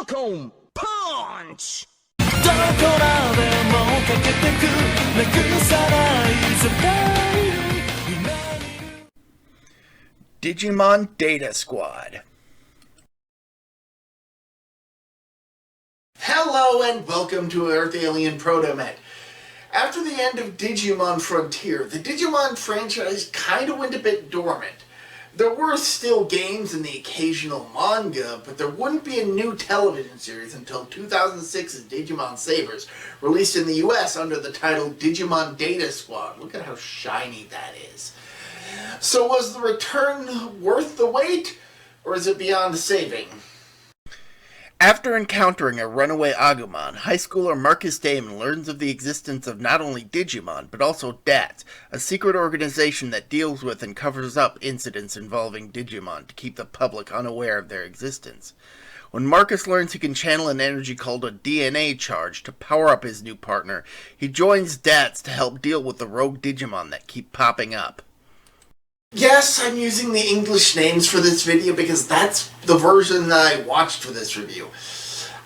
Falcon Punch! Digimon Data Squad. Hello and welcome to Earth Alien ProtoMet. After the end of Digimon Frontier, the Digimon franchise kind of went a bit dormant. There were still games and the occasional manga, but there wouldn't be a new television series until 2006's Digimon Sabers, released in the US under the title Digimon Data Squad. Look at how shiny that is. So was the return worth the wait, or is it beyond saving? After encountering a runaway Agumon, high schooler Marcus Damon learns of the existence of not only Digimon, but also DATS, a secret organization that deals with and covers up incidents involving Digimon to keep the public unaware of their existence. When Marcus learns he can channel an energy called a DNA charge to power up his new partner, he joins DATS to help deal with the rogue Digimon that keep popping up. Yes, I'm using the English names for this video because that's the version that I watched for this review.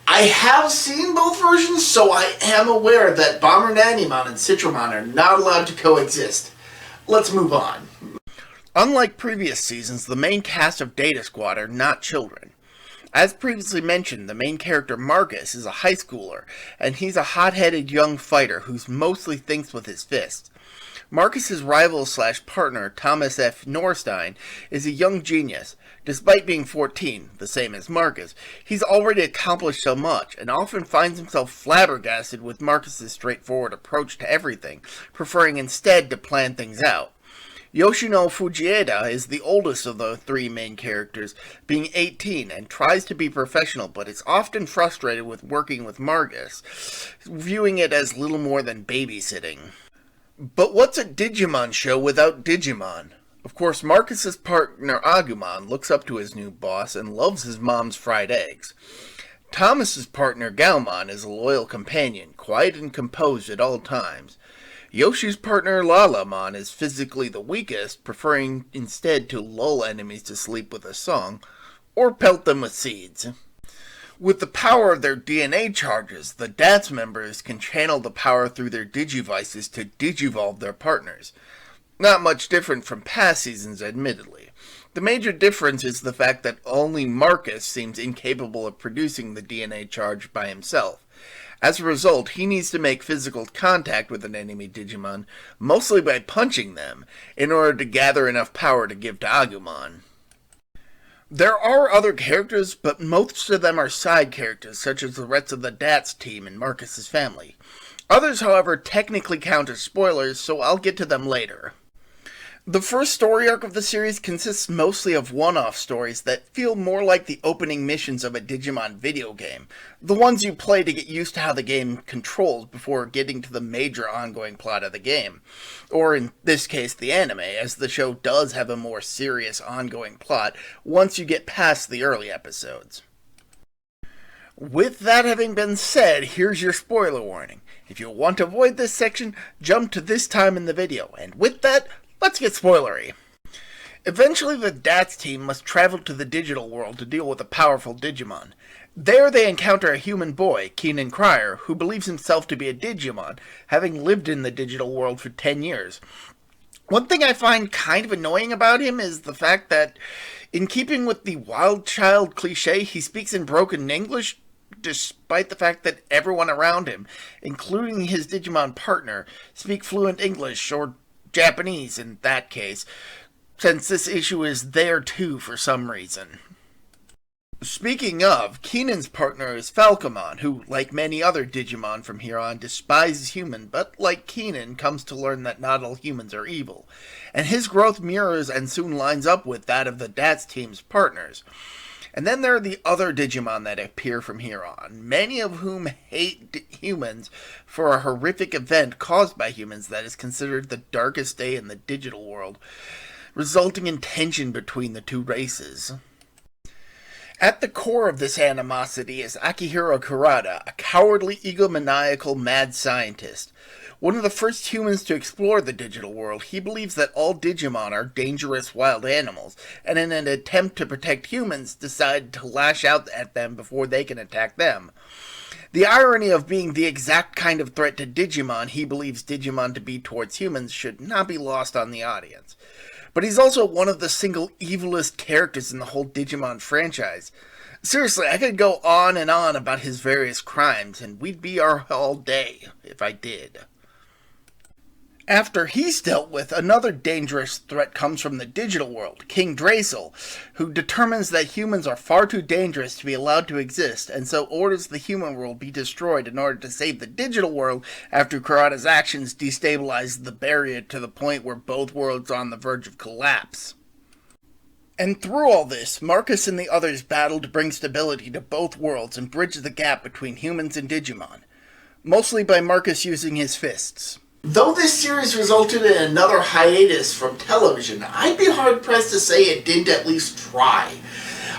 I have seen both versions, so I am aware that Bomber Nannymon and Citramon are not allowed to coexist. Let's move on. Unlike previous seasons, the main cast of Data Squad are not children. As previously mentioned, the main character Marcus is a high schooler, and he's a hot-headed young fighter who mostly thinks with his fists. Marcus's rival/partner, Thomas F. Norstein, is a young genius. Despite being 14, the same as Marcus, he's already accomplished so much, and often finds himself flabbergasted with Marcus's straightforward approach to everything, preferring instead to plan things out. Yoshino Fujieda is the oldest of the three main characters, being 18, and tries to be professional, but is often frustrated with working with Marcus, viewing it as little more than babysitting. But what's a Digimon show without Digimon? Of course, Marcus's partner Agumon looks up to his new boss and loves his mom's fried eggs. Thomas's partner Galmon is a loyal companion, quiet and composed at all times. Yoshi's partner Lalamon is physically the weakest, preferring instead to lull enemies to sleep with a song, or pelt them with seeds. With the power of their DNA charges, the DATS members can channel the power through their Digivices to digivolve their partners. Not much different from past seasons, admittedly. The major difference is the fact that only Marcus seems incapable of producing the DNA charge by himself. As a result, he needs to make physical contact with an enemy Digimon, mostly by punching them, in order to gather enough power to give to Agumon. There are other characters, but most of them are side characters, such as the rest of the DATS team and Marcus's family. Others, however, technically count as spoilers, so I'll get to them later. The first story arc of the series consists mostly of one-off stories that feel more like the opening missions of a Digimon video game, the ones you play to get used to how the game controls before getting to the major ongoing plot of the game, or in this case the anime, as the show does have a more serious ongoing plot once you get past the early episodes. With that having been said, here's your spoiler warning. If you want to avoid this section, jump to this time in the video, and with that, let's get spoilery. Eventually, the DATS team must travel to the digital world to deal with a powerful Digimon. There they encounter a human boy, Keenan Cryer, who believes himself to be a Digimon, having lived in the digital world for 10 years. One thing I find kind of annoying about him is the fact that, in keeping with the wild child cliche, he speaks in broken English, despite the fact that everyone around him, including his Digimon partner, speak fluent English, or Japanese in that case, since this issue is there too for some reason. Speaking of, Keenan's partner is Falcomon, who, like many other Digimon from here on, despises human, but like Keenan, comes to learn that not all humans are evil, and his growth mirrors and soon lines up with that of the DATS team's partners. And then there are the other Digimon that appear from here on, many of whom hate humans for a horrific event caused by humans that is considered the darkest day in the digital world, resulting in tension between the two races. At the core of this animosity is Akihiro Kurata, a cowardly, egomaniacal mad scientist. One of the first humans to explore the digital world, he believes that all Digimon are dangerous wild animals, and in an attempt to protect humans, decided to lash out at them before they can attack them. The irony of being the exact kind of threat to Digimon he believes Digimon to be towards humans should not be lost on the audience. But he's also one of the single evilest characters in the whole Digimon franchise. Seriously, I could go on and on about his various crimes, and we'd be here all day if I did. After he's dealt with, another dangerous threat comes from the digital world, King Drazel, who determines that humans are far too dangerous to be allowed to exist, and so orders the human world be destroyed in order to save the digital world after Kurata's actions destabilize the barrier to the point where both worlds are on the verge of collapse. And through all this, Marcus and the others battle to bring stability to both worlds and bridge the gap between humans and Digimon, mostly by Marcus using his fists. Though this series resulted in another hiatus from television, I'd be hard-pressed to say it didn't at least try.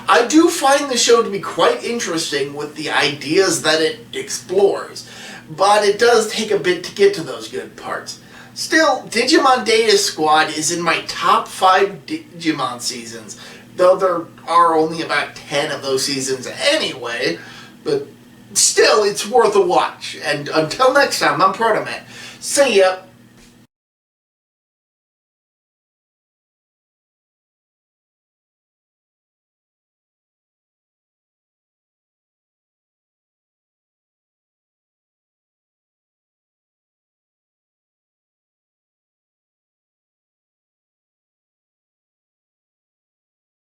I do find the show to be quite interesting with the ideas that it explores, but it does take a bit to get to those good parts. Still, Digimon Data Squad is in my top 5 Digimon seasons, though there are only about 10 of those seasons anyway, but still, it's worth a watch. And until next time, I'm ProtoMet. See ya!